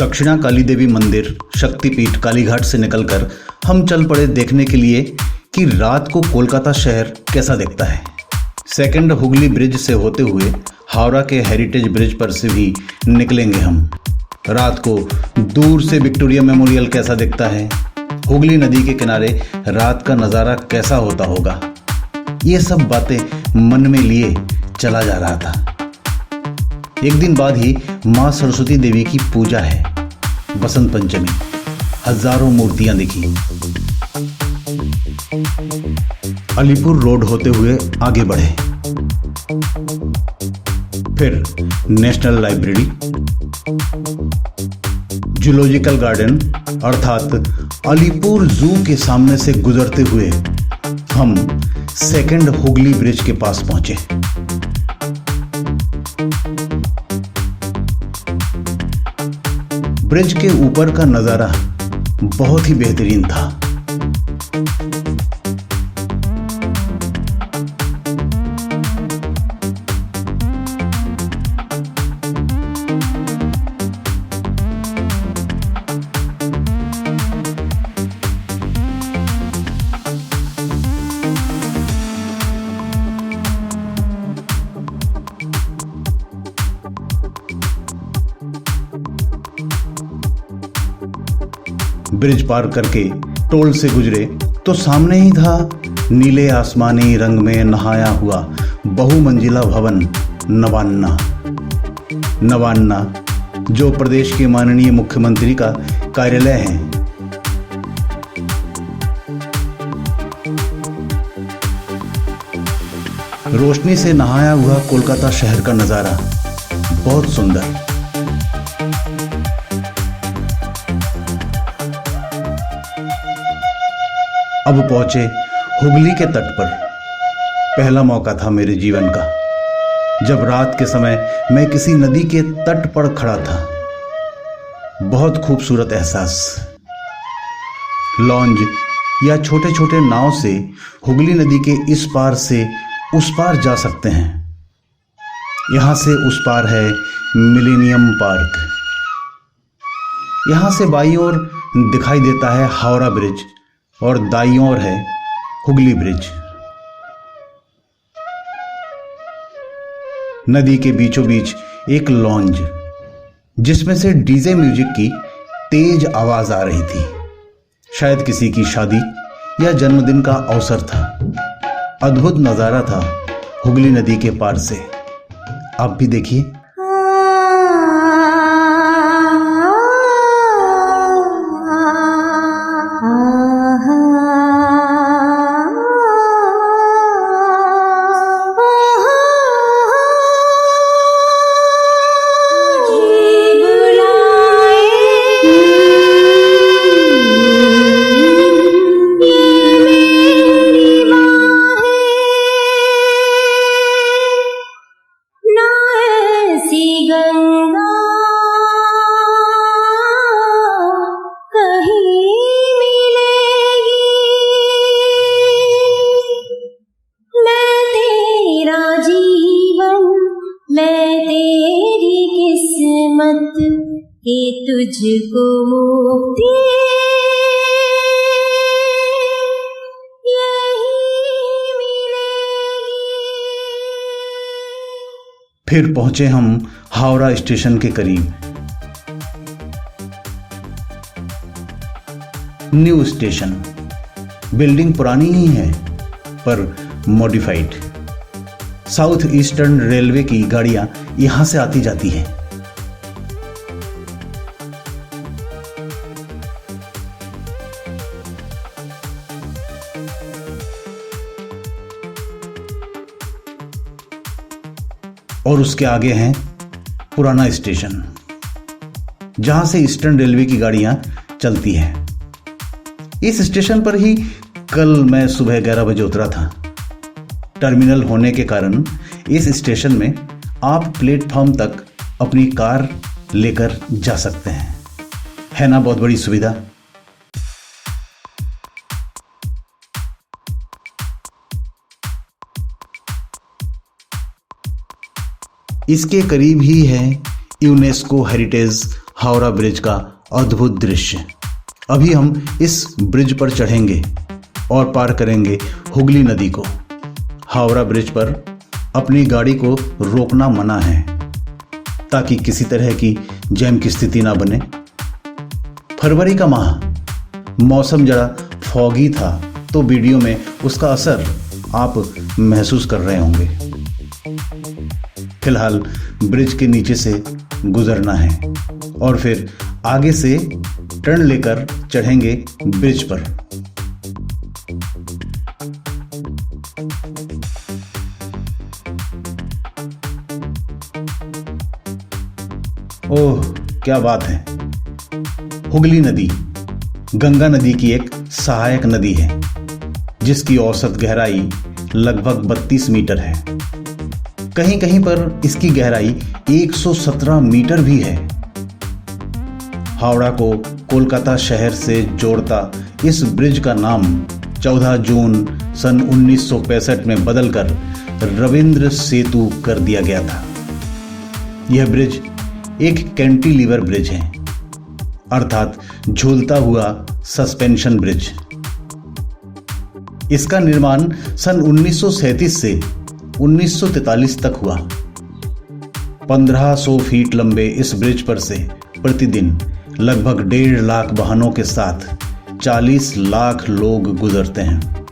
दक्षिणा काली देवी मंदिर शक्तिपीठ कालीघाट से निकलकर हम चल पड़े देखने के लिए कि रात को कोलकाता शहर कैसा दिखता है। सेकंड हुगली ब्रिज से होते हुए हावड़ा के हेरिटेज ब्रिज पर से भी निकलेंगे हम। रात को दूर से विक्टोरिया मेमोरियल कैसा दिखता है, हुगली नदी के किनारे रात का नज़ारा कैसा होता होगा, ये सब बातें मन में लिए चला जा रहा था। एक दिन बाद ही माँ सरस्वती देवी की पूजा है, बसंत पंचमी। हजारों मूर्तियां दिखी। अलीपुर रोड होते हुए आगे बढ़े, फिर नेशनल लाइब्रेरी, जूलॉजिकल गार्डन अर्थात अलीपुर जू के सामने से गुजरते हुए हम सेकंड हुगली ब्रिज के पास पहुंचे। ब्रिज के ऊपर का नजारा बहुत ही बेहतरीन था। ब्रिज पार करके टोल से गुजरे तो सामने ही था नीले आसमानी रंग में नहाया हुआ बहुमंजिला भवन नवान्ना, जो प्रदेश के माननीय मुख्यमंत्री का कार्यालय है। रोशनी से नहाया हुआ कोलकाता शहर का नजारा बहुत सुंदर। अब पहुंचे हुगली के तट पर। पहला मौका था मेरे जीवन का जब रात के समय मैं किसी नदी के तट पर खड़ा था। बहुत खूबसूरत एहसास। लॉन्ज या छोटे छोटे नाव से हुगली नदी के इस पार से उस पार जा सकते हैं। यहां से उस पार है मिलेनियम पार्क। यहां से बाईं ओर दिखाई देता है हावड़ा ब्रिज और दाईं ओर है हुगली ब्रिज। नदी के बीचों बीच एक लॉन्ज जिसमें से डीजे म्यूजिक की तेज आवाज आ रही थी। शायद किसी की शादी या जन्मदिन का अवसर था। अद्भुत नजारा था हुगली नदी के पार से। आप भी देखिए। कि तुझको मुक्ति यही मिलेगी। फिर पहुंचे हम हावड़ा स्टेशन के करीब। New station. बिल्डिंग पुरानी ही है पर मॉडिफाइड। साउथ ईस्टर्न रेलवे की गाड़ियां यहां से आती जाती हैं। और उसके आगे है पुराना स्टेशन जहां से ईस्टर्न रेलवे की गाड़ियां चलती हैं। इस स्टेशन पर ही कल मैं सुबह 11 बजे उतरा था। टर्मिनल होने के कारण इस स्टेशन में आप प्लेटफॉर्म तक अपनी कार लेकर जा सकते हैं। है ना बहुत बड़ी सुविधा। इसके करीब ही है यूनेस्को हेरिटेज हावड़ा ब्रिज का अद्भुत दृश्य। अभी हम इस ब्रिज पर चढ़ेंगे और पार करेंगे हुगली नदी को। हावड़ा ब्रिज पर अपनी गाड़ी को रोकना मना है ताकि किसी तरह की जैम की स्थिति ना बने। फरवरी का माह, मौसम जरा फॉगी था तो वीडियो में उसका असर आप महसूस कर रहे होंगे। फिलहाल ब्रिज के नीचे से गुजरना है और फिर आगे से टर्न लेकर चढ़ेंगे ब्रिज पर। ओह, क्या बात है। हुगली नदी गंगा नदी की एक सहायक नदी है जिसकी औसत गहराई लगभग 32 मीटर है। कहीं कहीं पर इसकी गहराई 117 मीटर भी है। हावड़ा को कोलकाता शहर से जोड़ता इस ब्रिज का नाम 14 जून सन 1965 में बदलकर रविंद्र सेतु कर दिया गया था। यह ब्रिज एक कैंटिलीवर ब्रिज है, अर्थात झूलता हुआ सस्पेंशन ब्रिज। इसका निर्माण सन 1937 से 1943 तक हुआ। 1500 फीट लंबे इस ब्रिज पर से प्रतिदिन लगभग 1.5 लाख वाहनों के साथ 40 लाख लोग गुजरते हैं।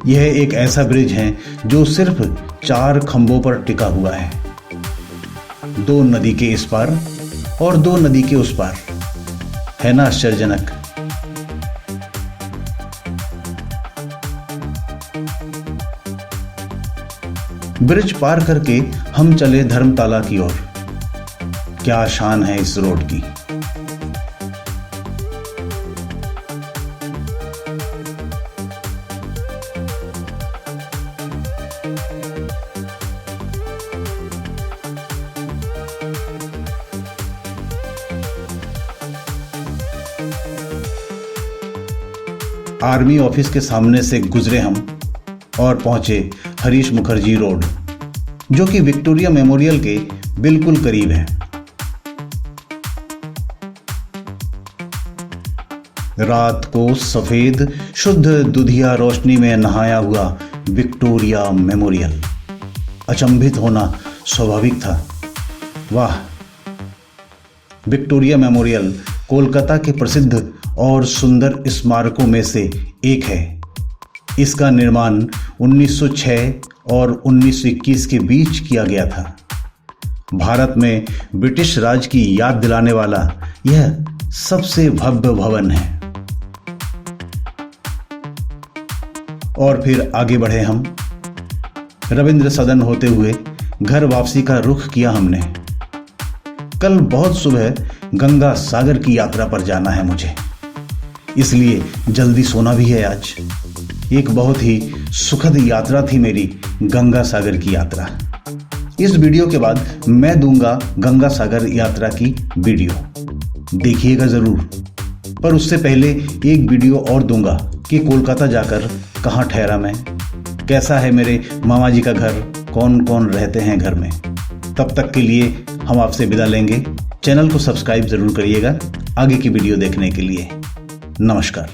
यह एक ऐसा ब्रिज है जो सिर्फ 4 खंभों पर टिका हुआ है, 2 नदी के इस पार और 2 नदी के उस पार। है ना आश्चर्यजनक। ब्रिज पार करके हम चले धर्मताला की ओर। क्या शान है इस रोड की। आर्मी ऑफिस के सामने से गुजरे हम और पहुंचे हरीश मुखर्जी रोड, जो कि विक्टोरिया मेमोरियल के बिल्कुल करीब है। रात को सफेद शुद्ध दुधिया रोशनी में नहाया हुआ विक्टोरिया मेमोरियल। अचंभित होना स्वाभाविक था। वाह, विक्टोरिया मेमोरियल कोलकाता के प्रसिद्ध और सुंदर स्मारकों में से एक है। इसका निर्माण 1906 और 1921 के बीच किया गया था। भारत में ब्रिटिश राज की याद दिलाने वाला यह सबसे भव्य भवन है। और फिर आगे बढ़े हम। रविंद्र सदन होते हुए घर वापसी का रुख किया हमने। कल बहुत सुबह गंगा सागर की यात्रा पर जाना है मुझे, इसलिए जल्दी सोना भी है आज। एक बहुत ही सुखद यात्रा थी मेरी गंगा सागर की यात्रा। इस वीडियो के बाद मैं दूंगा गंगा सागर यात्रा की वीडियो, देखिएगा जरूर। पर उससे पहले एक वीडियो और दूंगा कि कोलकाता जाकर कहाँ ठहरा मैं, कैसा है मेरे मामा जी का घर, कौन कौन रहते हैं घर में। तब तक के लिए हम आपसे विदा लेंगे। चैनल को सब्सक्राइब जरूर करिएगा आगे की वीडियो देखने के लिए। नमस्कार।